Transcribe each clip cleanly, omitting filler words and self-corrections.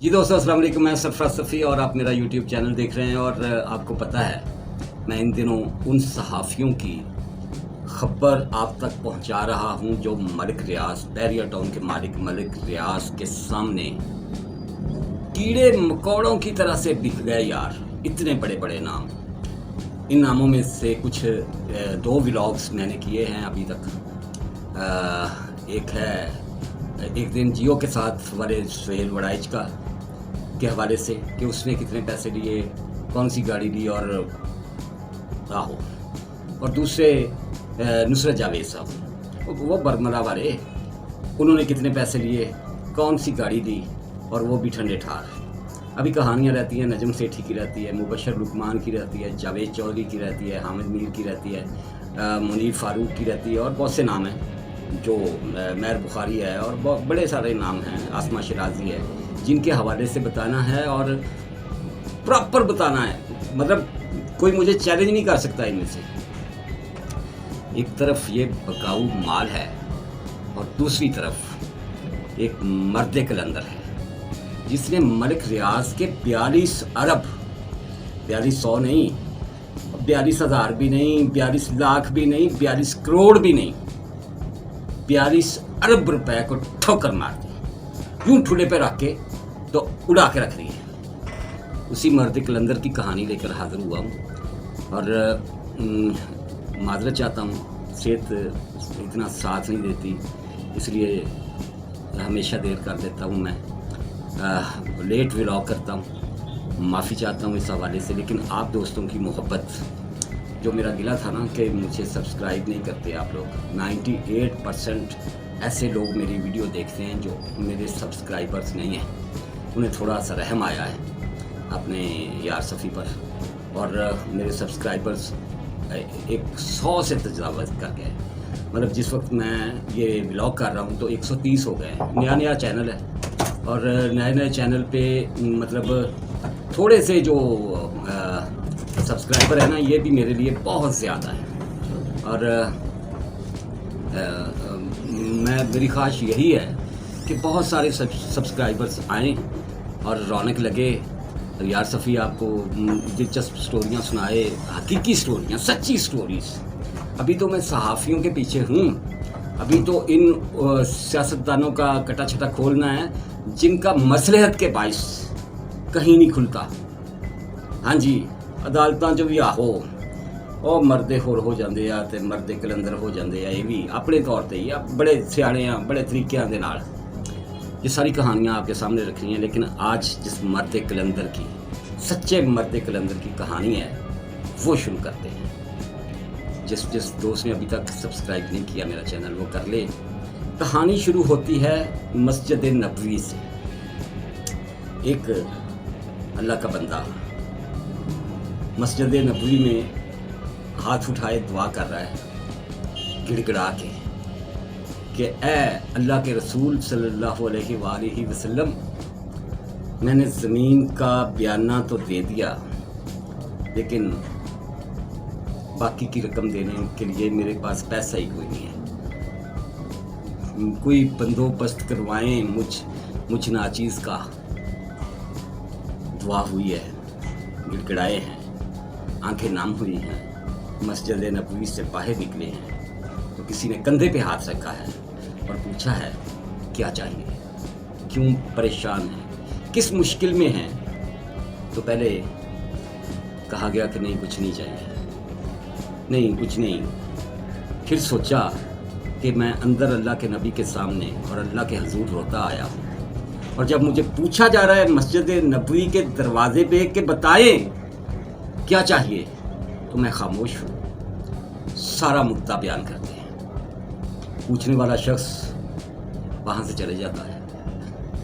जी दोस्तों अस्सलाम वालेकुम, मैं सरफराज सफ़ी और आप मेरा यूट्यूब चैनल देख रहे हैं। और आपको पता है मैं इन दिनों उन सहाफ़ियों की खबर आप तक पहुंचा रहा हूं जो मलिक रियाज बैरिया टाउन के मालिक मलिक रियाज के सामने कीड़े मकोड़ों की तरह से बिक गए यार। इतने बड़े बड़े नाम, इन नामों में से कुछ दो व्लॉग्स मैंने किए हैं अभी तक। एक है एक दिन जियो के साथ वाले सुहेल वड़ाइच का के हवाले से कि उसने कितने पैसे लिए, कौन सी गाड़ी ली, और आहो, और दूसरे नुसरत जावेद साहब वो बरमला वाले, उन्होंने कितने पैसे लिए, कौन सी गाड़ी दी, और वो भी ठंडे ठार। अभी कहानियाँ रहती हैं, नजम सेठी की रहती है, मुबशर लुकमान की रहती है, जावेद चौधरी की रहती है, हामिद मीर की रहती है, मुनीर फारूक की रहती है, और बहुत से नाम हैं जो मैर बुखारी है, और बहुत बड़े सारे नाम हैं, आसमा शराजी है, जिनके हवाले से बताना है और प्रॉपर बताना है। मतलब कोई मुझे चैलेंज नहीं कर सकता इनमें से। एक तरफ ये बकाऊ माल है और दूसरी तरफ एक मर्द कलंदर है जिसने मलिक रियाज के 42 अरब, 4200 नहीं, 42,000 भी नहीं, 42 लाख भी नहीं, 42 करोड़ भी नहीं, 42 अरब रुपए को ठोकर मार दी, यूं ठुले पे रख के तो उड़ा के रख दी है। उसी मर्द कलंदर की कहानी लेकर हाजिर हुआ हूँ और माजरत चाहता हूँ, सेहत इतना साथ नहीं देती, इसलिए हमेशा देर कर देता हूँ। मैं लेट व्लॉग करता हूँ, माफ़ी चाहता हूँ इस हवाले से। लेकिन आप दोस्तों की मोहब्बत, जो मेरा गिला था ना कि मुझे सब्सक्राइब नहीं करते आप लोग, 98% ऐसे लोग मेरी वीडियो देखते हैं जो मेरे सब्सक्राइबर्स नहीं हैं। उन्हें थोड़ा सा रहम आया है अपने यार सफ़ी पर, और मेरे सब्सक्राइबर्स 100 से तजावज़ कर गए। मतलब जिस वक्त मैं ये व्लॉग कर रहा हूँ तो 130 हो गए। नया चैनल है और नए चैनल पे मतलब थोड़े से जो सब्सक्राइबर है ना, ये भी मेरे लिए बहुत ज़्यादा है। और मेरी ख्वाहिश यही है कि बहुत सारे सब्सक्राइबर्स आएँ और रौनक लगे, यार सफ़ी आपको दिलचस्प स्टोरियाँ सुनाए, हकीकी स्टोरियाँ, सच्ची स्टोरीज़। अभी तो मैं सहाफ़ियों के पीछे हूँ, अभी तो इन सियासतदानों का कटा छटा खोलना है जिनका मसलहत के बाइस कहीं नहीं खुलता। हाँ जी, अदालतां जो भी आहो और मरदे होर हो जाते आ ते मरदे कलंदर हो जाते हैं। ये भी अपने तौर पर ही बड़े सियाने बड़े तरीक़े के नाल ये सारी कहानियाँ आपके सामने रखी हैं। लेकिन आज जिस मर्द कलंदर की, सच्चे मर्द कलंदर की कहानी है वो शुरू करते हैं। जिस दोस्त ने अभी तक सब्सक्राइब नहीं किया मेरा चैनल, वो कर ले। कहानी शुरू होती है मस्जिद नबवी से। एक अल्लाह का बंदा मस्जिद नबवी में हाथ उठाए दुआ कर रहा है गिड़गिड़ा के कि ए अल्लाह के रसूल सल्लल्लाहु अलैहि वसल्लम, मैंने ज़मीन का बयाना तो दे दिया, लेकिन बाकी की रकम देने के लिए मेरे पास पैसा ही कोई नहीं है। कोई बंदोबस्त करवाएं मुझ नाचीज़ का। दुआ हुई है, गिड़गिड़ाए हैं, आंखें नाम हुई हैं, मस्जिद नबवी से बाहर निकले हैं तो किसी ने कंधे पे हाथ रखा है और पूछा है क्या चाहिए, क्यों परेशान है, किस मुश्किल में हैं। तो पहले कहा गया कि नहीं कुछ नहीं चाहिए, नहीं कुछ नहीं। फिर सोचा कि मैं अंदर अल्लाह के नबी के सामने और अल्लाह के हजूर रोता आया हूँ, और जब मुझे पूछा जा रहा है मस्जिद नबवी के दरवाजे पे कि बताएं क्या चाहिए, तो मैं खामोश हूँ। सारा मुद्दा बयान करते हैं। पूछने वाला शख्स वहाँ से चले जाता है,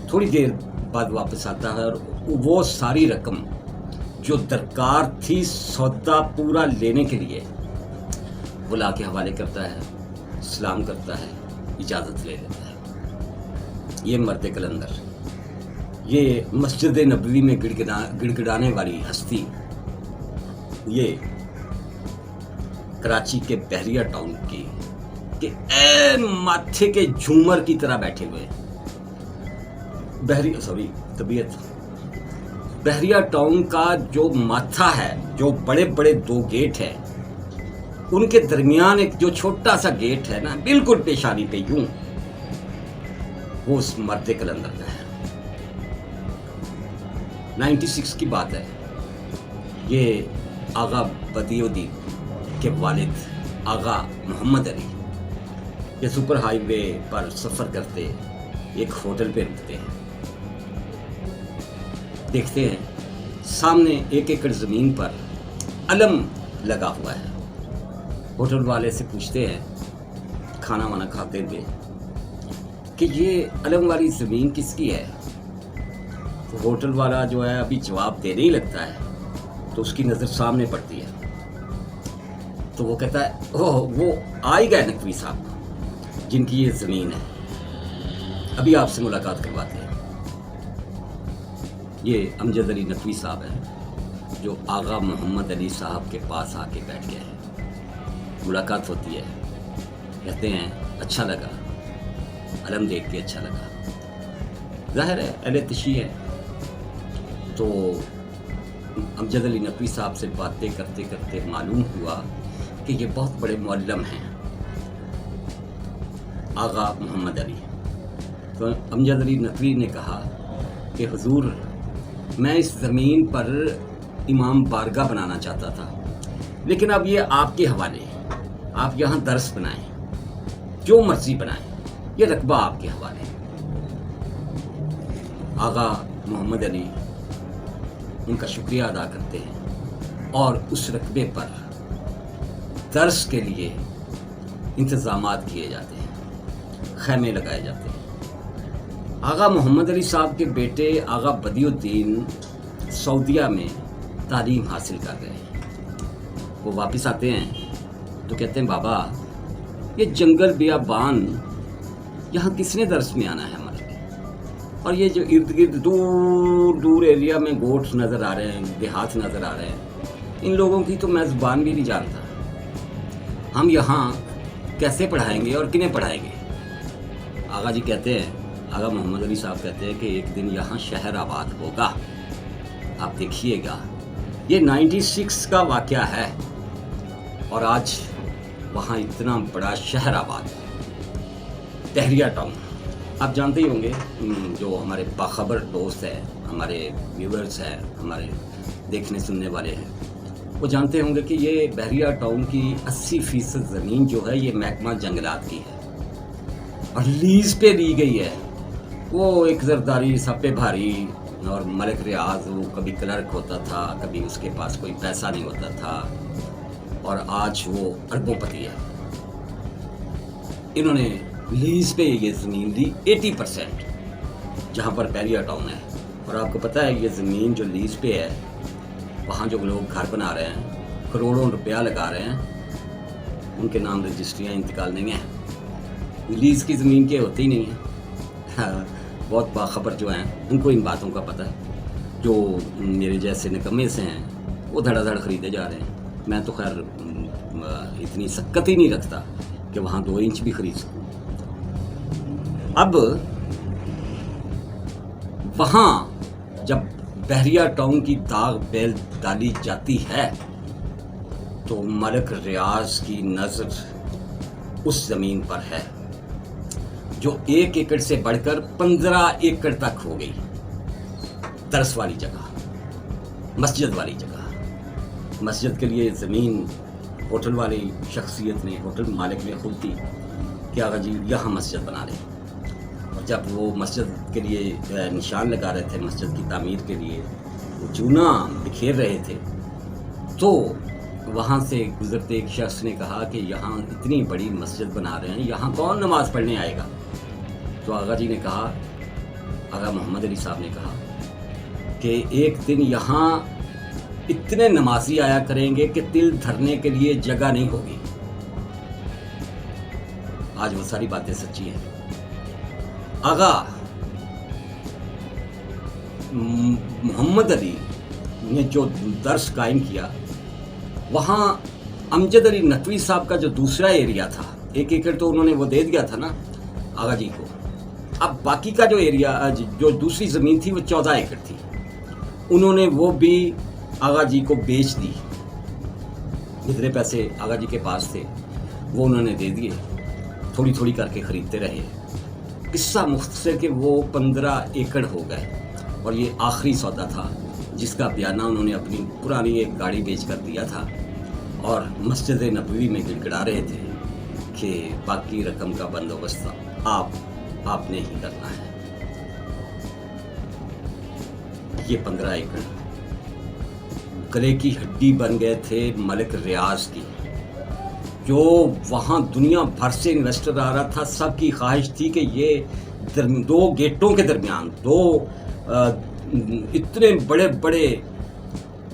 थोड़ी देर बाद वापस आता है और वो सारी रकम जो दरकार थी सौदा पूरा लेने के लिए, वो ला के हवाले करता है, सलाम करता है, इजाज़त ले लेता है। ये मर्द कलंदर, ये मस्जिद नबवी में गिड़गिड़ाने वाली हस्ती, ये कराची के बहरिया टाउन की कि ए माथे के झूमर की तरह बैठे हुए بحریہ ٹاؤن کا جو ماتھا ہے، جو بڑے بڑے 2 گیٹ ہیں، ان کے درمیان ایک جو چھوٹا سا گیٹ ہے نا، بالکل پیشانی پہ یوں، وہ اس مرد کلندر کا ہے۔ 96 کی بات ہے۔ یہ آغا بدیع الدین کے والد آغا محمد علی یہ سپر ہائی وے پر سفر کرتے ایک ہوٹل پہ رکتے ہیں، دیکھتے ہیں سامنے 1 ایکڑ زمین پر علم لگا ہوا ہے۔ ہوٹل والے سے پوچھتے ہیں کھانا وانا کھاتے ہوئے کہ یہ علم والی زمین کس کی ہے؟ تو ہوٹل والا جو ہے ابھی جواب دینے ہی لگتا ہے تو اس کی نظر سامنے پڑتی ہے، تو وہ کہتا ہے وہ آ ہی گئے نقوی صاحب جن کی یہ زمین ہے، ابھی آپ سے ملاقات کرواتے ہیں۔ یہ امجد علی نقوی صاحب ہیں جو آغا محمد علی صاحب کے پاس آ کے بیٹھ گئے ہیں۔ ملاقات ہوتی ہے، کہتے ہیں اچھا لگا، علم دیکھ کے اچھا لگا۔ ظاہر ہے اہل تشیع ہے، تو امجد علی نقوی صاحب سے باتیں کرتے کرتے معلوم ہوا کہ یہ بہت بڑے معلم ہیں آغا محمد علی۔ تو امجد علی نقوی نے کہا کہ حضور، میں اس زمین پر امام بارگاہ بنانا چاہتا تھا، لیکن اب یہ آپ کے حوالے ہے، آپ یہاں درس بنائیں، جو مرضی بنائیں، یہ رقبہ آپ کے حوالے ہے۔ آغا محمد علی ان کا شکریہ ادا کرتے ہیں اور اس رقبے پر درس کے لیے انتظامات کیے جاتے ہیں، خیمے لگائے جاتے ہیں۔ آغا محمد علی صاحب کے بیٹے آغا بدیع الدین سعودیہ میں تعلیم حاصل کر رہے ہیں۔ وہ واپس آتے ہیں تو کہتے ہیں بابا، یہ جنگل بیابان یہاں کس نے درس میں آنا ہے ہمارے، اور یہ جو ارد گرد دور دور ایریا میں گوٹس نظر آ رہے ہیں، دیہات نظر آ رہے ہیں، ان لوگوں کی تو میں زبان بھی نہیں جانتا، ہم یہاں کیسے پڑھائیں گے اور کنہیں پڑھائیں گے؟ آغا جی کہتے ہیں، آغا محمد علی صاحب کہتے ہیں کہ ایک دن یہاں شہر آباد ہوگا، آپ دیکھیے گا۔ یہ 96 کا واقعہ ہے اور آج وہاں اتنا بڑا شہر آباد ہے، بحریہ ٹاؤن۔ آپ جانتے ہی ہوں گے، جو ہمارے باخبر دوست ہیں، ہمارے ویورز ہیں، ہمارے دیکھنے سننے والے ہیں، وہ جانتے ہوں گے کہ یہ بحریہ ٹاؤن کی 80% زمین جو ہے یہ محکمہ جنگلات کی ہے اور لیز پہ لی گئی ہے۔ وہ ایک زرداری سب پہ بھاری، اور ملک ریاض وہ کبھی کلرک ہوتا تھا، کبھی اس کے پاس کوئی پیسہ نہیں ہوتا تھا، اور آج وہ اربوں پتی ہے۔ انہوں نے لیز پہ یہ زمین لی 80%، جہاں پر بحریہ ٹاؤن ہے۔ اور آپ کو پتہ ہے یہ زمین جو لیز پہ ہے، وہاں جو لوگ گھر بنا رہے ہیں، کروڑوں روپیہ لگا رہے ہیں، ان کے نام رجسٹریاں انتقال نہیں ہیں، لیز کی زمین کے ہوتی ہی نہیں ہیں۔ بہت باخبر جو ہیں ان کو ان باتوں کا پتہ ہے، جو میرے جیسے نکمے سے ہیں وہ دھڑا دھڑ خریدے جا رہے ہیں۔ میں تو خیر اتنی سکت ہی نہیں رکھتا کہ وہاں 2 انچ بھی خرید سکوں۔ اب وہاں جب بحریہ ٹاؤن کی داغ بیل ڈالی جاتی ہے تو ملک ریاض کی نظر اس زمین پر ہے جو 1 ایکڑ سے بڑھ کر 15 ایکڑ تک ہو گئی، درس والی جگہ، مسجد والی جگہ۔ مسجد کے لیے زمین ہوٹل والی شخصیت نے، ہوٹل مالک نے خود دی کہ آغا جی یہاں مسجد بنا لیں۔ اور جب وہ مسجد کے لیے نشان لگا رہے تھے، مسجد کی تعمیر کے لیے وہ چونا بکھیر رہے تھے، تو وہاں سے گزرتے ایک شخص نے کہا کہ یہاں اتنی بڑی مسجد بنا رہے ہیں، یہاں کون نماز پڑھنے آئے گا؟ تو آغا جی نے کہا، آغا محمد علی صاحب نے کہا کہ ایک دن یہاں اتنے نمازی آیا کریں گے کہ تل دھرنے کے لیے جگہ نہیں ہوگی۔ آج وہ ساری باتیں سچی ہیں۔ آغا محمد علی نے جو درس قائم کیا، وہاں امجد علی نقوی صاحب کا جو دوسرا ایریا تھا، 1 ایکڑ تو انہوں نے وہ دے دیا تھا نا آغا جی کو، अब बाकी का जो एरिया, जो दूसरी ज़मीन थी वो 14 एकड़ थी, उन्होंने वो भी आगा जी को बेच दी। जितने पैसे आगा जी के पास थे वो उन्होंने दे दिए, थोड़ी थोड़ी करके ख़रीदते रहे। किस्सा मुख्तसर कि वो 15 एकड़ हो गए और ये आखिरी सौदा था जिसका बयाना उन्होंने अपनी पुरानी एक गाड़ी बेच कर दिया था और मस्जिद नबवी में गिड़गिड़ा रहे थे कि बाकी रकम का बंदोबस्त आपने ही करना है। ये 15 एकड़ गले की हड्डी बन गए थे मलिक रियाज की। जो वहाँ दुनिया भर से इन्वेस्टर आ रहा था, सबकी ख्वाहिश थी कि ये दो गेटों के दरमियान, दो इतने बड़े बड़े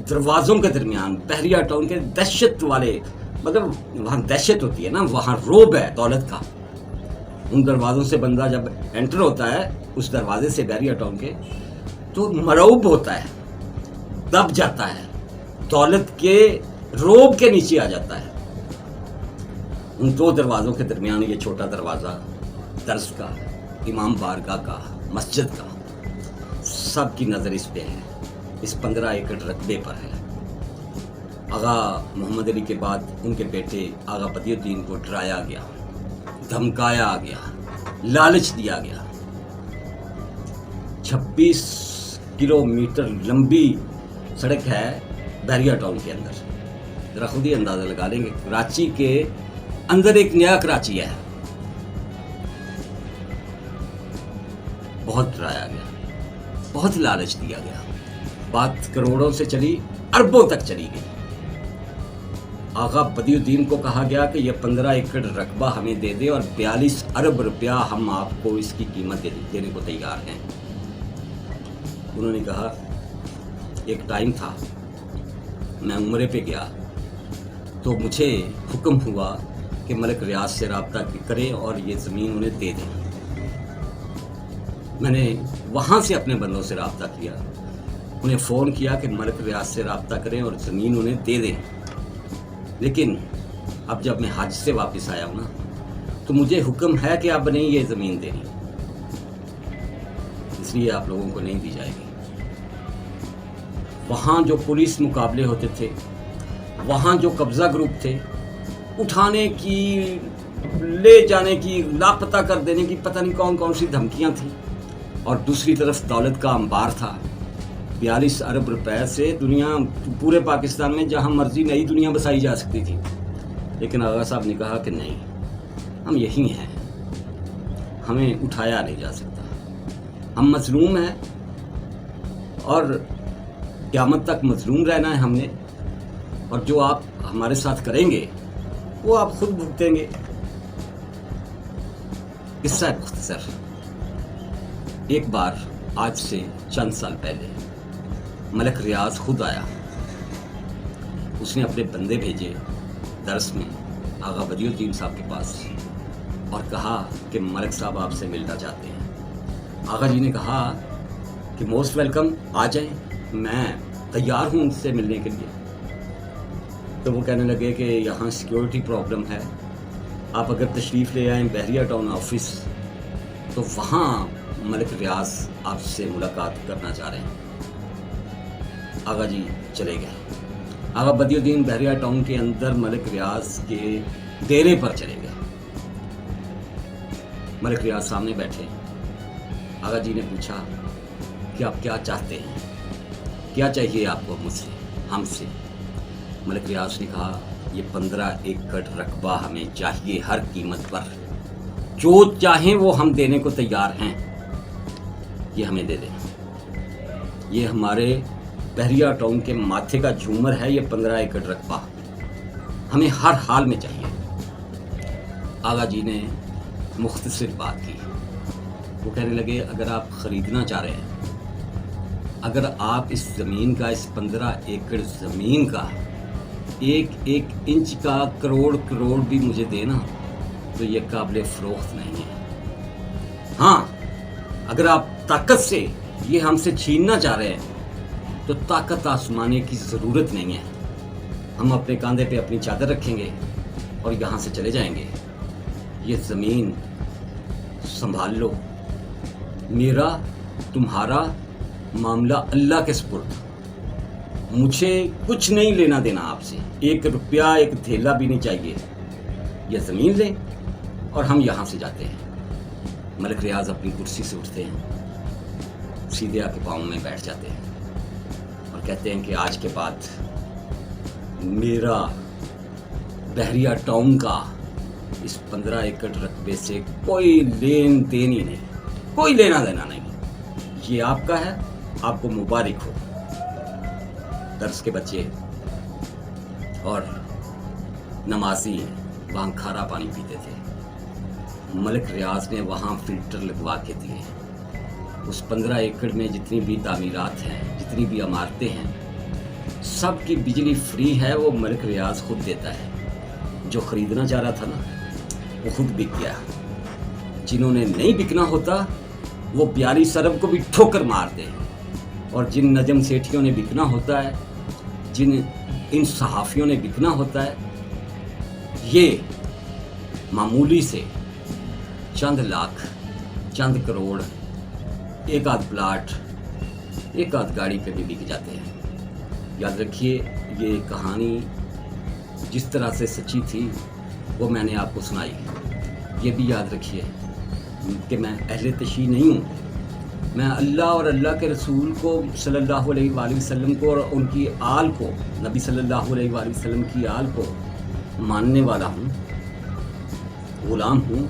दरवाज़ों के दरमियान, बहरिया टाउन के दहशत वाले, मतलब वहाँ दहशत होती है ना, वहाँ रोब है दौलत का। उन दरवाज़ों से बंदा जब एंटर होता है उस दरवाजे से बहरिया टाउन के, तो मरऊब होता है, दब जाता है, दौलत के रोब के नीचे आ जाता है। उन दो दरवाज़ों के दरमियान ये छोटा दरवाज़ा दर्स का, इमाम बारगाह का, मस्जिद का, सब की नज़र इस पे है, इस 15 एकड़ रकबे पर है। आगा मोहम्मद अली के बाद उनके बेटे आगा बदियुद्दीन को डराया गया, धमकाया गया, लालच दिया गया। 26 किलोमीटर लंबी सड़क है बहरिया टाउन के अंदर। ज़रा खुद ही अंदाज़ा लगा लेंगे, कराची के अंदर एक नया कराची है। बहुत डराया गया, बहुत लालच दिया गया, बात करोड़ों से चली, अरबों तक चली गई। आगा बदियुद्दीन को कहा गया कि यह 15 एकड़ रकबा हमें दे दे और 42 अरब रुपया हम आपको इसकी कीमत देने को तैयार हैं। उन्होंने कहा, एक टाइम था मैं उम्रे पे गया तो मुझे हुक्म हुआ कि मलिक रियाज से रब्ता करें और ये ज़मीन उन्हें दे दें। मैंने वहाँ से अपने बंदों से रब्ता किया, उन्हें फ़ोन किया कि मलिक रियाज से रब्ता करें और ज़मीन उन्हें दे दें। लेकिन अब जब मैं हज से वापस आया हूँ ना, तो मुझे हुक्म है कि अब नहीं ये ज़मीन देनी, इसलिए आप लोगों को नहीं दी जाएगी। वहाँ जो पुलिस मुकाबले होते थे, वहाँ जो कब्ज़ा ग्रुप थे, उठाने की, ले जाने की, लापता कर देने की, पता नहीं कौन कौन सी धमकियाँ थी। और दूसरी तरफ दौलत का अंबार था। 42 अरब रुपए से दुनिया, पूरे पाकिस्तान में जहाँ मर्जी नई दुनिया बसाई जा सकती थी। लेकिन आगा साहब ने कहा कि नहीं, हम यही हैं, हमें उठाया नहीं जा सकता, हम मजलूम हैं और क़यामत तक मजलूम रहना है हमने, और जो आप हमारे साथ करेंगे वो आप खुद भुगतेंगे। किस्सा है मुख्तसर। एक बार आज से चंद साल पहले मलिक रियाज खुद आया। उसने अपने बंदे भेजे दर्स में आगा बदियुद्दीन साहब के पास और कहा कि मलिक साहब आपसे मिलना चाहते हैं। आगा जी ने कहा कि मोस्ट वेलकम, आ जाएं, मैं तैयार हूँ उनसे मिलने के लिए। तो वो कहने लगे कि यहाँ सिक्योरिटी प्रॉब्लम है, आप अगर तशरीफ़ ले आएँ बहरिया टाउन ऑफिस तो वहाँ मलिक रियाज आपसे मुलाकात करना चाह रहे हैं। आगा जी चले गए। आगा बदियुद्दीन बहरिया टाउन के अंदर मलिक रियाज के डेरे पर चले गए। मलिक रियाज सामने बैठे। आगा जी ने पूछा कि आप क्या चाहते हैं, क्या चाहिए आपको मुझसे, हमसे। मलिक रियाज ने कहा, ये 15 एकड़ रकबा हमें चाहिए हर कीमत पर, जो चाहें वो हम देने को तैयार हैं, ये हमें दे दें। ये हमारे बहरिया टाउन के माथे का झूमर है, ये 15 एकड़ रकबा हमें हर हाल में चाहिए। आगा जी ने मुख्तसर बात की। वो कहने लगे, अगर आप ख़रीदना चाह रहे हैं, अगर आप इस ज़मीन का, इस 15 एकड़ ज़मीन का एक एक इंच का करोड़ भी मुझे देना, तो ये काबिल फ़रोख्त नहीं है। हाँ, अगर आप ताकत से ये हमसे छीनना चाह रहे हैं तो ताकत आजमाने की ज़रूरत नहीं है। हम अपने कंधे पे अपनी चादर रखेंगे और यहाँ से चले जाएंगे। ये ज़मीन संभाल लो, میرا تمہارا معاملہ اللہ کے سپرد، مجھے کچھ نہیں لینا دینا آپ سے، 1 روپیہ 1 تھیلا بھی نہیں چاہیے۔ یہ زمین لیں اور ہم یہاں سے جاتے ہیں۔ ملک ریاض اپنی کرسی سے اٹھتے ہیں، سیدھے آ کے پاؤں میں بیٹھ جاتے ہیں اور کہتے ہیں کہ آج کے بعد میرا بحریہ ٹاؤن کا اس 15 ایکڑ رقبے سے کوئی لین دین ہی نہیں، کوئی لینا دینا نہیں، یہ آپ کا ہے، آپ کو مبارک ہو۔ درس کے بچے اور نمازی وہاں کھارا پانی پیتے تھے، ملک ریاض نے وہاں فلٹر لگوا کے دیے۔ اس 15 ایکڑ میں جتنی بھی تعمیرات ہیں، جتنی بھی عمارتیں ہیں، سب کی بجلی فری ہے، وہ ملک ریاض خود دیتا ہے۔ جو خریدنا چاہ رہا تھا نا، وہ خود بک گیا۔ جنہوں نے نہیں بکنا ہوتا وہ 42 ارب کو بھی ٹھوکر مار دے، اور جن نجم سیٹھیوں نے بکنا ہوتا ہے، ان صحافیوں نے بکنا ہوتا ہے، یہ معمولی سے چند لاکھ، چند کروڑ، 1 آدھ پلاٹ، 1 آدھ گاڑی پہ بھی بک جاتے ہیں۔ یاد رکھیے، یہ کہانی جس طرح سے سچی تھی وہ میں نے آپ کو سنائی۔ یہ بھی یاد رکھیے کہ میں اہل تشیع نہیں ہوں، میں اللہ اور اللہ کے رسول کو صلی اللہ علیہ وآلہ وسلم کو اور ان کی آل کو، نبی صلی اللہ علیہ وآلہ وسلم کی آل کو ماننے والا ہوں، غلام ہوں،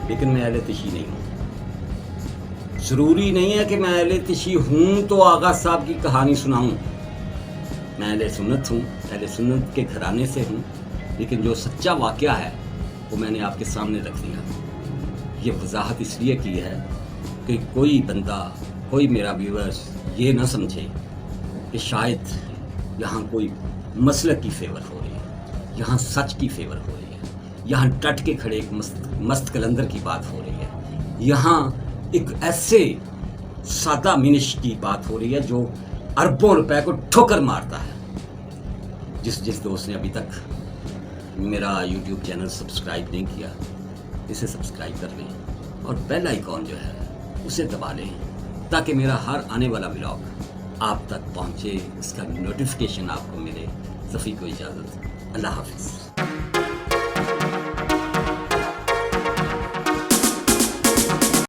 لیکن میں اہل تشیع نہیں ہوں۔ ضروری نہیں ہے کہ میں اہل تشیع ہوں تو آغا صاحب کی کہانی سناؤں۔ میں اہل سنت ہوں، اہل سنت کے گھرانے سے ہوں، لیکن جو سچا واقعہ ہے وہ میں نے آپ کے سامنے رکھ دیا۔ یہ وضاحت اس لیے کی ہے کہ کوئی بندہ، کوئی میرا ویورز یہ نہ سمجھے کہ شاید یہاں کوئی مسلک کی فیور ہو رہی ہے، یہاں سچ کی فیور ہو رہی ہے، یہاں ڈٹ کے کھڑے ایک مست کلندر کی بات ہو رہی ہے، یہاں ایک ایسے سادہ منش کی بات ہو رہی ہے جو اربوں روپے کو ٹھوکر مارتا ہے۔ جس دوست نے ابھی تک میرا یوٹیوب چینل سبسکرائب نہیں کیا، اسے سبسکرائب کر لیں اور بیل آئیکن جو ہے اسے دبا لیں، تاکہ میرا ہر آنے والا ولاگ آپ تک پہنچے، اس کا نوٹیفیکیشن آپ کو ملے۔ ظفی کو اجازت، اللہ حافظ۔